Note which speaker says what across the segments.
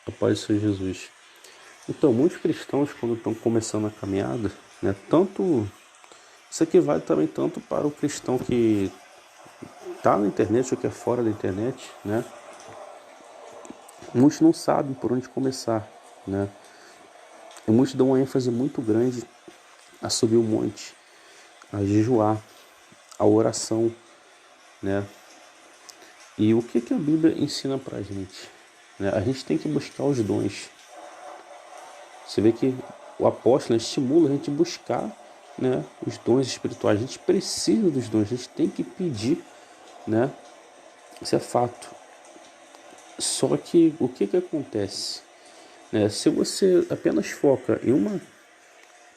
Speaker 1: A paz do Senhor Jesus. Então, muitos cristãos, quando estão começando a caminhada, né, tanto isso aqui vale também tanto para o cristão que está na internet ou que é fora da internet, né? Muitos não sabem por onde começar, né? E muitos dão uma ênfase muito grande a subir o monte, a jejuar, a oração, né? E o que a Bíblia ensina pra gente? Né? A gente tem que buscar os dons. Você vê que o apóstolo estimula a gente buscar, né, os dons espirituais. A gente precisa dos dons, a gente tem que pedir, né? Isso é fato. Só que o que acontece? Né? Se você apenas foca em uma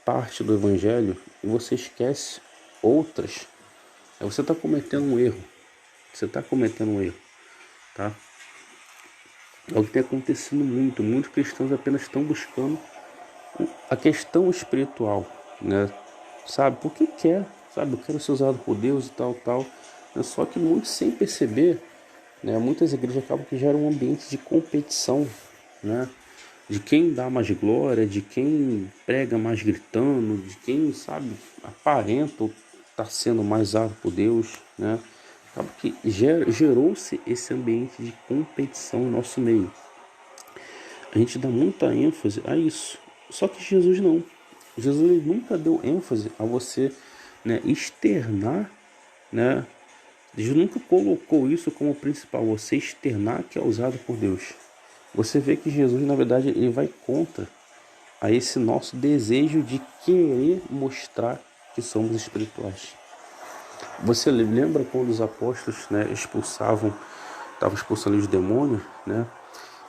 Speaker 1: parte do evangelho e você esquece outras, aí você está cometendo um erro. Você está cometendo um erro, tá? É o que tem acontecido muito. Muitos cristãos apenas estão buscando a questão espiritual, né? Sabe? Porque quer, sabe? Eu quero ser usado por Deus e tal, tal. Só que muitos sem perceber, né? Muitas igrejas acabam que geram um ambiente de competição, né? De quem dá mais glória, de quem prega mais gritando, de quem, sabe, aparenta ou está sendo mais usado por Deus, né? Acaba que gerou-se esse ambiente de competição no nosso meio. A gente dá muita ênfase a isso. Só que Jesus não. Jesus nunca deu ênfase a você, né, externar, né? Jesus nunca colocou isso como principal, você externar que é usado por Deus. Você vê que Jesus, na verdade, ele vai contra a esse nosso desejo de querer mostrar que somos espirituais. Você lembra quando os apóstolos, né, estavam expulsando os demônios, né?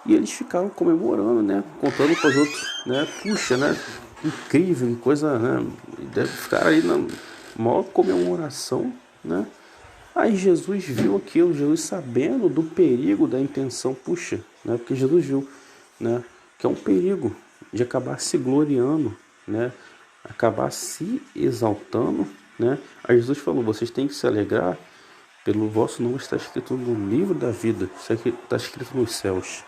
Speaker 1: E eles ficaram comemorando, né? Contando para os outros, né? Puxa, né? Incrível, coisa, né? Deve ficar aí na maior comemoração, né? Aí Jesus viu aquilo, Jesus sabendo do perigo da intenção, puxa, né? Porque Jesus viu, né? Que é um perigo de acabar se gloriando, né? Acabar se exaltando, né? Aí Jesus falou: vocês têm que se alegrar pelo vosso nome está escrito no livro da vida, isso aqui está escrito nos céus.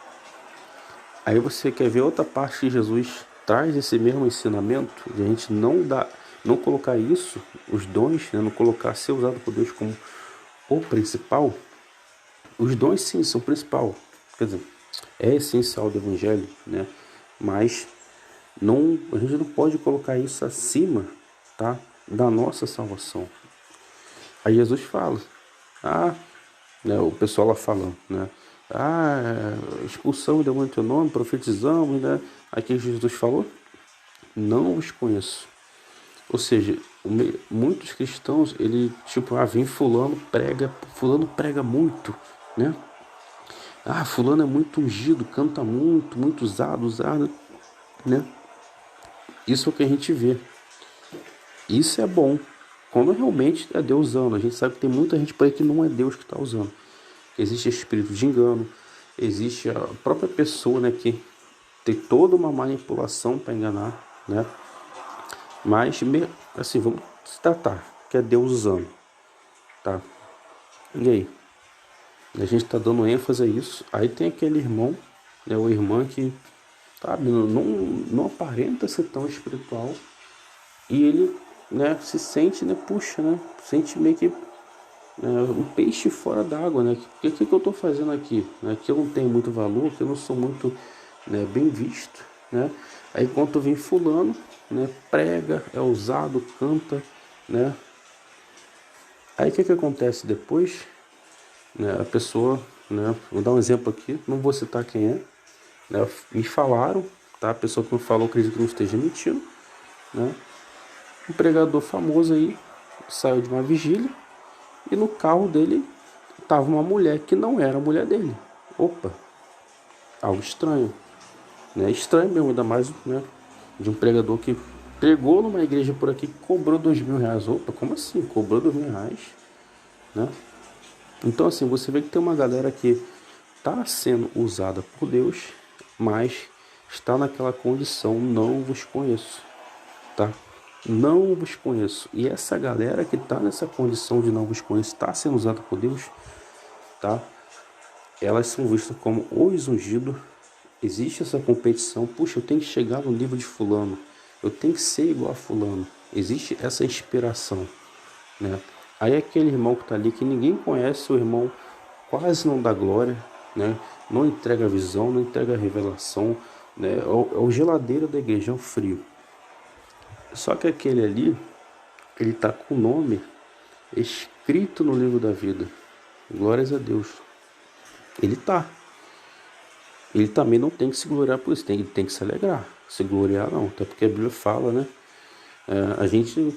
Speaker 1: Aí você quer ver outra parte que Jesus traz esse mesmo ensinamento, de a gente não colocar isso, os dons, né, não colocar ser usado por Deus como o principal. Os dons sim são o principal, quer dizer, é essencial do evangelho, né? Mas não, a gente não pode colocar isso acima, tá, da nossa salvação. Aí Jesus fala, né, o pessoal lá falando, né? Expulsamos o demônio em teu nome, profetizamos, né? Aqui Jesus falou, não os conheço. Ou seja, muitos cristãos, ele tipo, vem fulano prega muito, né? Fulano é muito ungido, canta muito, muito usado, né? Isso é o que a gente vê. Isso é bom. Quando realmente é Deus usando. A gente sabe que tem muita gente por aí que não é Deus que está usando. Existe espírito de engano, existe a própria pessoa, né, que tem toda uma manipulação para enganar, né? Mas, assim, vamos se tratar, que é Deus usando, tá? E aí? A gente tá dando ênfase a isso. Aí tem aquele irmão, né, ou irmã que, sabe, não aparenta ser tão espiritual e ele, né, se sente, né, puxa, né, sente meio que um peixe fora d'água, né? O que eu estou fazendo aqui? Né? Que eu não tenho muito valor, que eu não sou muito, né, bem visto, né? Aí quando vem fulano, né, prega, é usado, canta, né? Aí o que acontece depois? Né, a pessoa, né? Vou dar um exemplo aqui, não vou citar quem é, né? Me falaram, tá? A pessoa que me falou, acredito que não esteja mentindo, né? Um pregador famoso aí saiu de uma vigília e no carro dele tava uma mulher que não era a mulher dele. Opa, algo estranho, né? Estranho mesmo, ainda mais, né, de um pregador que pregou numa igreja por aqui que cobrou R$ 2.000. Opa, como assim? Cobrou R$ 2.000, né? Então assim, você vê que tem uma galera que está sendo usada por Deus, mas está naquela condição, não vos conheço, tá? Não vos conheço. E essa galera que está nessa condição de não vos conheço, está sendo usada por Deus, tá? Elas são vistas como os ungidos Existe essa competição. Puxa, eu tenho que chegar no nível de fulano. Eu tenho que ser igual a fulano. Existe essa inspiração, né? Aí aquele irmão que está ali, que ninguém conhece, o irmão quase não dá glória, né? Não entrega visão, não entrega revelação, né? É o geladeiro da igreja, é o frio. Só que aquele ali, ele está com o nome escrito no livro da vida. Glórias a Deus. Ele tá. Ele também não tem que se gloriar por isso, ele tem que se alegrar. Se gloriar não, até porque a Bíblia fala, né? A gente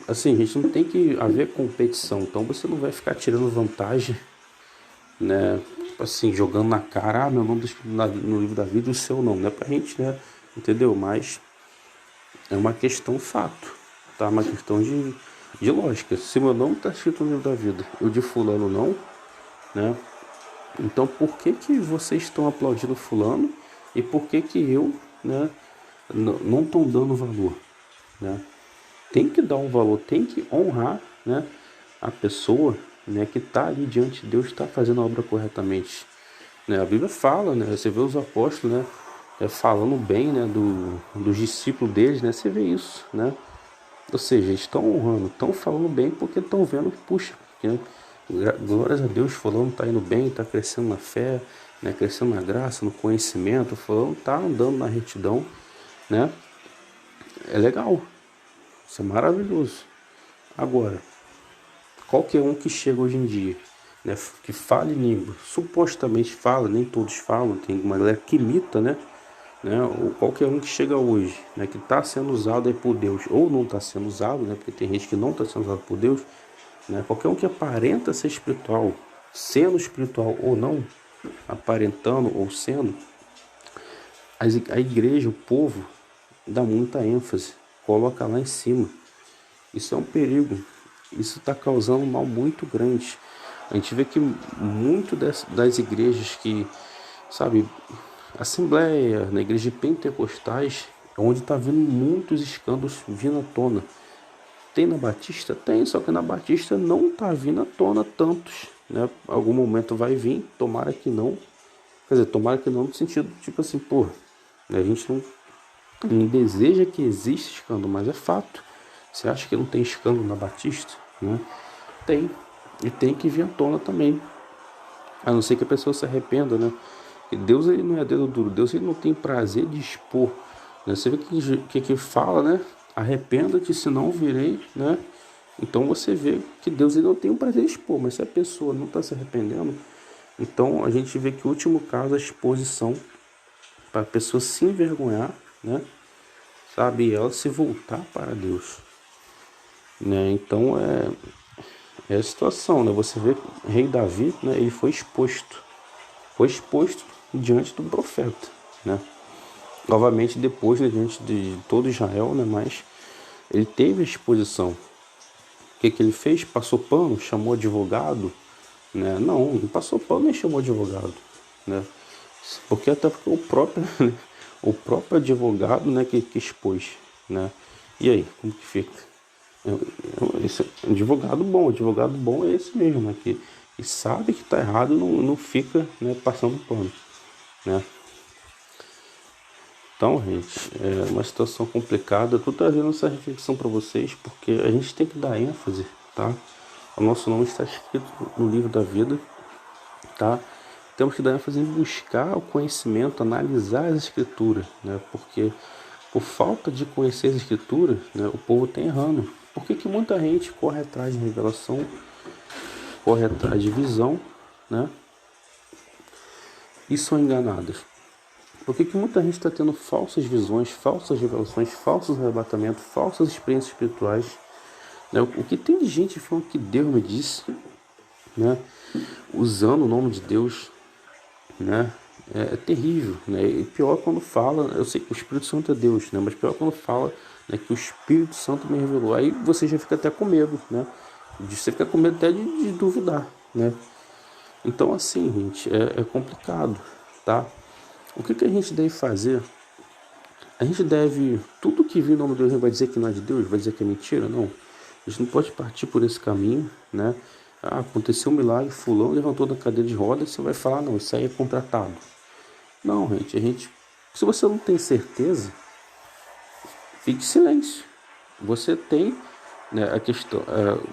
Speaker 1: assim, a gente não tem que haver competição, então você não vai ficar tirando vantagem, né? Assim, jogando na cara, meu nome no livro da vida, o seu não é pra gente, né? Entendeu? Mas é uma questão fato, tá? Uma questão de lógica. Se meu nome tá escrito no livro da vida e o de fulano não, né? Então por que que vocês estão aplaudindo fulano e por que que eu, né, não estão dando valor, né? Tem que dar um valor, tem que honrar, né, a pessoa, né, que está ali diante de Deus, está fazendo a obra corretamente, né? A Bíblia fala, né, você vê os apóstolos, né, falando bem, né, dos discípulos deles, né? Você vê isso, né? Ou seja, eles estão honrando, estão falando bem porque estão vendo que, puxa, né, glórias a Deus, fulano está indo bem, está crescendo na fé, né, crescendo na graça, no conhecimento, fulano está andando na retidão, né? É legal, isso é maravilhoso. Agora, qualquer um que chega hoje em dia, né, que fale língua, supostamente fala, nem todos falam, tem uma galera que imita, né? Ou qualquer um que chega hoje, né, que está sendo usado aí por Deus, ou não está sendo usado, né, porque tem gente que não está sendo usado por Deus, né, qualquer um que aparenta ser espiritual, sendo espiritual ou não, aparentando ou sendo, a igreja, o povo, dá muita ênfase, coloca lá em cima. Isso é um perigo, isso está causando um mal muito grande. A gente vê que muito das igrejas que, sabe, Assembleia, na igreja de pentecostais, onde está vindo muitos escândalos vindo à tona. Tem na Batista? Tem, só que na Batista não está vindo à tona tantos, né? Algum momento vai vir, tomara que não. Quer dizer, tomara que não no sentido, tipo assim, pô, a gente não deseja que exista escândalo, mas é fato. Você acha que não tem escândalo na Batista, né? Tem, e tem que vir à tona também. A não ser que a pessoa se arrependa, né? E Deus, ele não é dedo duro. Deus, ele não tem prazer de expor, né? Você vê que fala, né? Arrependa-te, senão virei, né? Então você vê que Deus, ele não tem o prazer de expor. Mas se a pessoa não está se arrependendo, então a gente vê que o último caso é a exposição, para a pessoa se envergonhar, né? Sabe? E ela se voltar para Deus, né? Então é a situação, né? Você vê que o rei Davi, né? Ele foi exposto diante do profeta, né? Novamente depois, né, diante de todo Israel, né? Mas ele teve a exposição. O que ele fez? Passou pano, chamou advogado, né? Não passou pano nem chamou advogado, né? Porque né, o próprio advogado, né, que expôs, né? E aí, como que fica? Esse advogado bom é esse mesmo, né? Que sabe que está errado e não fica, né, passando pano, né? Então, gente, é uma situação complicada. Estou trazendo essa reflexão para vocês porque a gente tem que dar ênfase, tá? O nosso nome está escrito no livro da vida, tá? Temos que dar ênfase em buscar o conhecimento, analisar as escrituras, né? Porque por falta de conhecer as escrituras, né, o povo está errando. Por que muita gente corre atrás de revelação, corre atrás de visão, né? E são enganadas? Por que muita gente está tendo falsas visões, falsas revelações, falsos arrebatamentos, falsas experiências espirituais, né? O que tem de gente falando que Deus me disse, né? Usando o nome de Deus, né? É terrível, né? E pior quando fala, eu sei que o Espírito Santo é Deus, né? Mas pior quando fala, né, que o Espírito Santo me revelou. Aí você já fica até com medo, né? Você fica com medo até de duvidar, né? Então assim, gente, é complicado, tá? O que a gente deve fazer? A gente deve, tudo que vir no nome de Deus, vai dizer que não é de Deus, vai dizer que é mentira? Não. A gente não pode partir por esse caminho, né? Aconteceu um milagre, fulano levantou da cadeira de rodas, você vai falar, não, isso aí é contratado. Não, gente, se você não tem certeza, fique em silêncio. Você tem, né, a questão,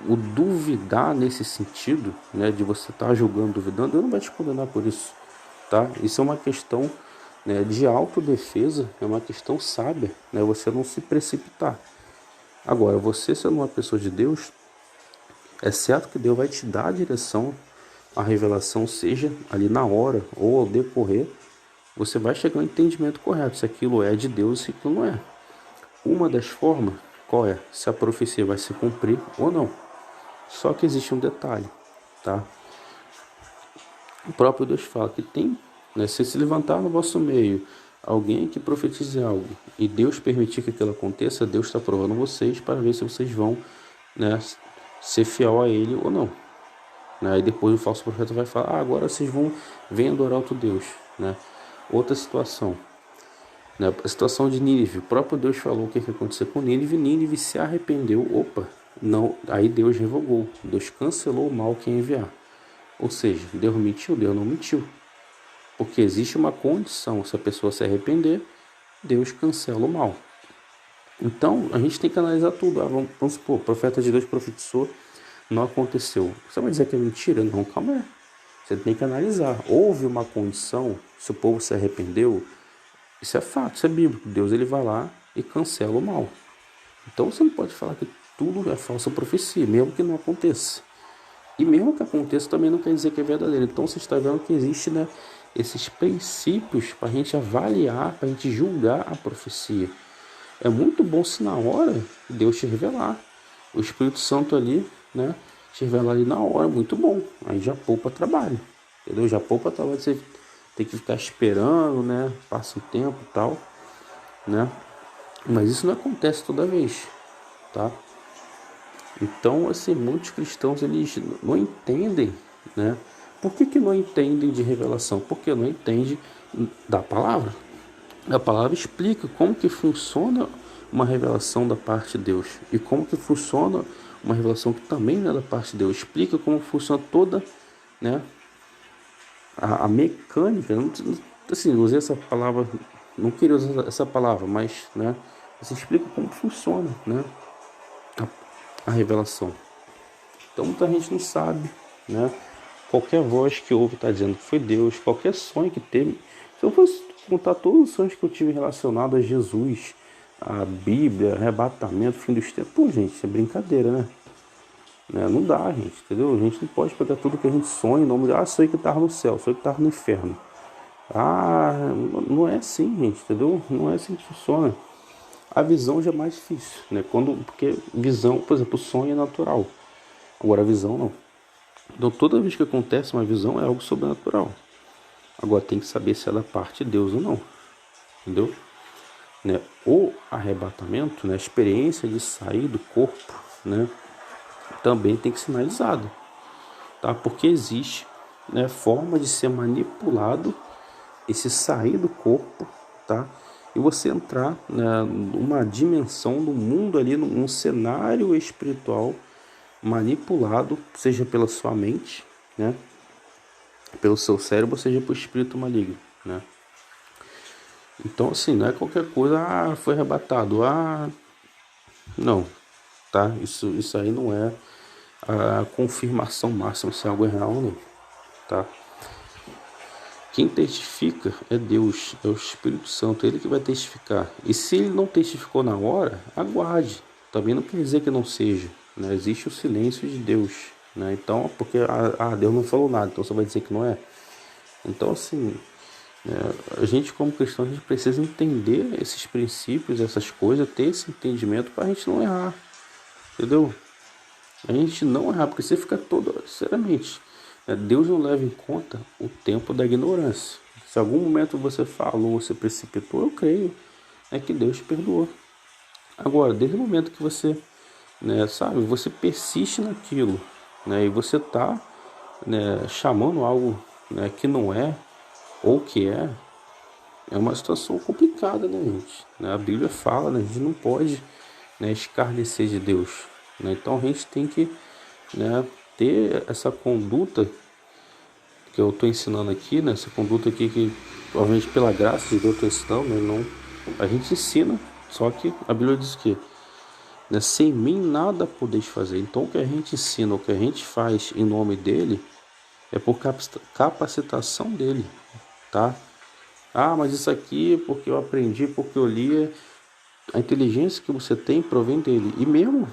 Speaker 1: o duvidar nesse sentido, né, de você estar julgando, duvidando, Deus não vai te condenar por isso, tá? Isso é uma questão, né, de autodefesa, é uma questão sábia, né, você não se precipitar. Agora, você sendo uma pessoa de Deus, é certo que Deus vai te dar a direção, a revelação, seja ali na hora ou ao decorrer, você vai chegar ao entendimento correto, se aquilo é de Deus e se aquilo não é. Uma das formas, qual é? Se a profecia vai se cumprir ou não. Só que existe um detalhe, tá? O próprio Deus fala que tem, né, se levantar no vosso meio alguém que profetize algo e Deus permitir que aquilo aconteça, Deus está provando vocês para ver se vocês vão, né, ser fiel a Ele ou não. Né? Aí depois o falso profeta vai falar, agora vocês vão vir adorar outro Deus. Né? Outra situação, né? A situação de Nínive, o próprio Deus falou o que aconteceu com Nínive, Nínive se arrependeu, não, aí Deus revogou, Deus cancelou o mal que ia enviar. Ou seja, Deus mentiu, Deus não mentiu. Porque existe uma condição, se a pessoa se arrepender, Deus cancela o mal. Então, a gente tem que analisar tudo. Vamos supor, o profeta de Deus profetizou, não aconteceu. Você vai dizer que é mentira? Não, calma aí. Você tem que analisar. Houve uma condição, se o povo se arrependeu, isso é fato, isso é bíblico. Deus ele vai lá e cancela o mal. Então você não pode falar que tudo é falsa profecia, mesmo que não aconteça. E mesmo que aconteça também não quer dizer que é verdadeiro. Então você está vendo que existe, né, esses princípios para a gente avaliar, para a gente julgar a profecia. É muito bom se na hora Deus te revelar. O Espírito Santo ali, né, te revelar ali na hora, muito bom. Aí já poupa trabalho, entendeu? Já poupa trabalho, você tem que ficar esperando, né, passa o tempo e tal, né? Mas isso não acontece toda vez, tá? Então, assim, muitos cristãos, eles não entendem, né? Por que não entendem de revelação? Porque não entendem da palavra. A palavra explica como que funciona uma revelação da parte de Deus e como que funciona uma revelação que também não é da parte de Deus. Explica como funciona toda, né, a mecânica. Assim, usei essa palavra, não queria usar essa palavra, mas, né, você explica como funciona, né, a revelação. Então muita gente não sabe, né? Qualquer voz que ouve está dizendo que foi Deus, qualquer sonho que teve. Se eu fosse contar todos os sonhos que eu tive relacionados a Jesus, a Bíblia, arrebatamento, fim dos tempos, pô, gente, isso é brincadeira, né? Não dá, gente, entendeu? A gente não pode pegar tudo que a gente sonha em nome de, sou eu que estava no céu, sou eu que estava no inferno. Não é assim, gente, entendeu? Não é assim que funciona. A visão já é mais difícil, né? Porque visão, por exemplo, o sonho é natural. Agora a visão não. Então toda vez que acontece uma visão é algo sobrenatural. Agora tem que saber se ela é parte de Deus ou não. Entendeu? Né? O arrebatamento, né? A experiência de sair do corpo, né? Também tem que ser analisado. Tá? Porque existe, né, forma de ser manipulado esse sair do corpo, tá? E você entrar, né, numa dimensão do mundo ali, num cenário espiritual manipulado, seja pela sua mente, né, pelo seu cérebro, seja pelo espírito maligno, né? Então, assim, não é qualquer coisa, foi arrebatado, não, tá? Isso aí não é a confirmação máxima se algo é real ou não, tá? Quem testifica é Deus, é o Espírito Santo, ele que vai testificar. E se ele não testificou na hora, aguarde. Também não quer dizer que não seja, né? Existe o silêncio de Deus, né? Então, porque Deus não falou nada, então você vai dizer que não é. Então, assim, a gente como cristão, a gente precisa entender esses princípios, essas coisas, ter esse entendimento para a gente não errar, entendeu? A gente não errar, porque você fica todo, sinceramente, Deus não leva em conta o tempo da ignorância. Se algum momento você falou, você precipitou, eu creio, que Deus te perdoou. Agora, desde o momento que você, sabe, você persiste naquilo, e você está, chamando algo, que não é, ou que é uma situação complicada, né, gente? A Bíblia fala, a gente não pode, escarnecer de Deus. Então a gente tem que, ter essa conduta que eu estou ensinando aqui, né? Essa conduta aqui que, obviamente, pela graça de Deus eu estou ensinando, né? Não, a gente ensina, só que a Bíblia diz que, né, sem mim nada podeis fazer. Então o que a gente ensina, o que a gente faz em nome dele, é por capacitação dele, tá? Ah, mas isso aqui é porque eu aprendi, porque eu li. A inteligência que você tem provém dele. E mesmo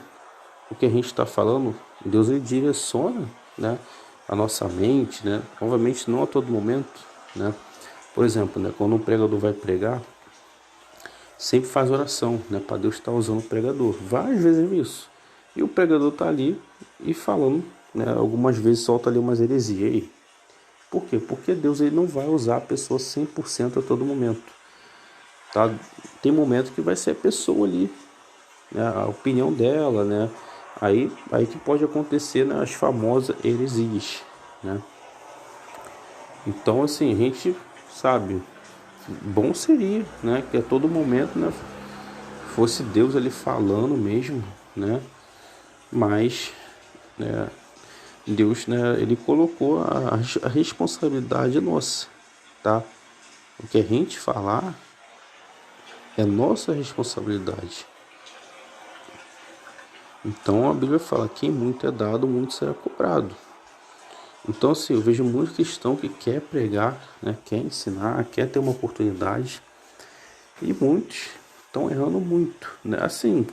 Speaker 1: o que a gente está falando, Deus ele direciona, né, a nossa mente, né? Obviamente não a todo momento, né? Por exemplo, né, quando um pregador vai pregar, sempre faz oração, né, para Deus estar usando o pregador. Várias vezes isso. E o pregador está ali e falando, né, algumas vezes solta ali umas heresias. Aí. Por quê? Porque Deus ele não vai usar a pessoa 100% a todo momento. Tá? Tem momento que vai ser a pessoa ali, né, a opinião dela, né? Aí que pode acontecer, né, as famosas heresias, né? Então, assim, a gente sabe, bom seria, né, que a todo momento, né, fosse Deus ali falando mesmo, né? Mas, né, Deus, né, ele colocou a responsabilidade nossa, tá? O que a gente falar é nossa responsabilidade. Então a Bíblia fala: quem muito é dado, muito será cobrado. Então, assim, eu vejo muito cristão que quer pregar, né, quer ensinar, quer ter uma oportunidade, e muitos estão errando muito, né? Assim,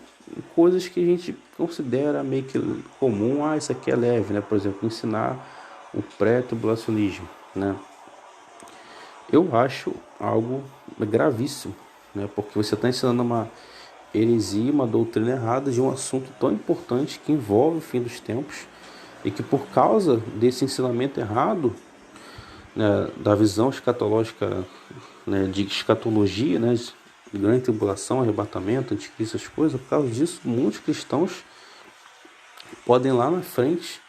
Speaker 1: coisas que a gente considera meio que comum. Ah, isso aqui é leve, né? Por exemplo, ensinar o pré-tribulacionismo, né? Eu acho algo gravíssimo, né? Porque você está ensinando uma heresia, uma doutrina errada de um assunto tão importante que envolve o fim dos tempos, e que por causa desse ensinamento errado, né, da visão escatológica, né, de escatologia, né, de grande tribulação, arrebatamento, anticristo, essas coisas, por causa disso, muitos cristãos podem lá na frente,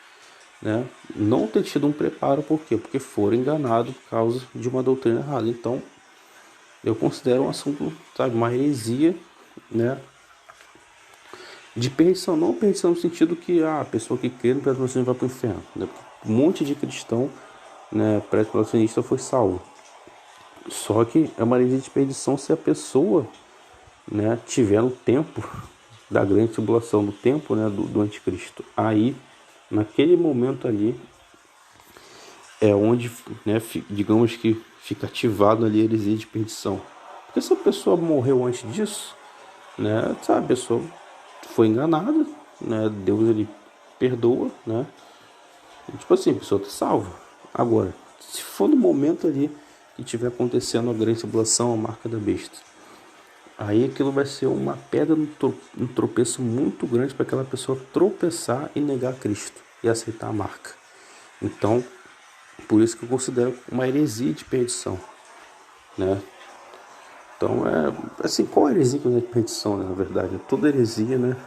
Speaker 1: né, não ter tido um preparo. Por quê? Porque foram enganados por causa de uma doutrina errada. Então, eu considero um assunto, sabe, uma heresia, né, de perdição. Não perdição no sentido que a pessoa que crê no pré-tribulacionismo vai para o inferno, né? Um monte de cristão, né, pré-tribulacionista foi salvo. Só que é uma heresia de perdição se a pessoa, né, tiver no tempo da grande tribulação, do tempo, né, do anticristo. Aí, naquele momento ali, é onde, né, digamos que fica ativado ali a heresia de perdição. Porque se a pessoa morreu antes disso, né, sabe, a pessoa foi enganada, né, Deus ele perdoa, né, e, tipo assim, a pessoa está salva. Agora, se for no momento ali que estiver acontecendo a grande tribulação, a marca da besta, aí aquilo vai ser uma pedra no tropeço muito grande para aquela pessoa tropeçar e negar Cristo e aceitar a marca. Então, por isso que eu considero uma heresia de perdição, né? Então, assim, qual heresia que é de perdição, né, na verdade? Toda heresia, né,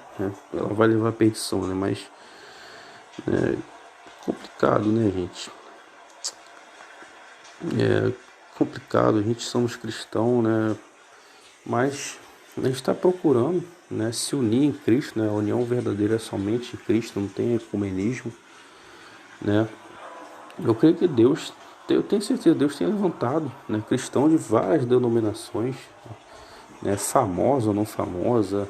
Speaker 1: ela vai levar à perdição, né? Mas é complicado, né, gente? É complicado, a gente somos cristãos, né? Mas a gente está procurando, né, se unir em Cristo, né? A união verdadeira é somente em Cristo, não tem ecumenismo, né? Eu creio que Deus, eu tenho certeza, Deus tem levantado, né, cristãos de várias denominações, né, famosa ou não famosa,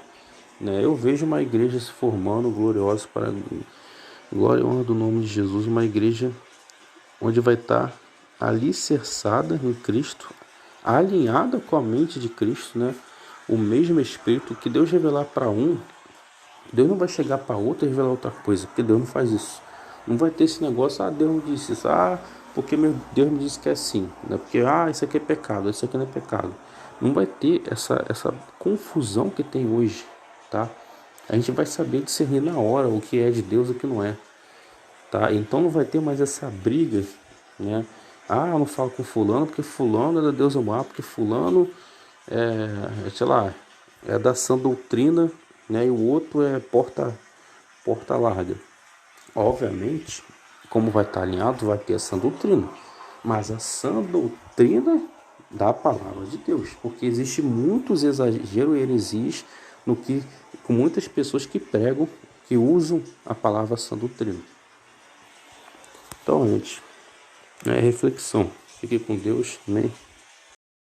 Speaker 1: né? Eu vejo uma igreja se formando gloriosa para a glória e honra do nome de Jesus, uma igreja onde vai estar alicerçada em Cristo, alinhada com a mente de Cristo, né? O mesmo Espírito que Deus revelar para um, Deus não vai chegar para outro e revelar outra coisa, porque Deus não faz isso. Não vai ter esse negócio, Deus me disse isso, porque meu Deus me disse que é assim, né? Porque, isso aqui é pecado, isso aqui não é pecado. Não vai ter essa confusão que tem hoje, tá? A gente vai saber discernir na hora o que é de Deus e o que não é, tá? Então não vai ter mais essa briga, né? Eu não falo com fulano porque fulano é da Deus amar, porque fulano sei lá, é da sã doutrina, né? E o outro é porta larga. Obviamente, como vai estar alinhado, vai ter a sã doutrina, mas a sã doutrina da palavra de Deus, porque existe muitos exageros e heresias no que, com muitas pessoas que pregam, que usam a palavra sã doutrina. Então, gente, É reflexão. Fique com Deus. Amém.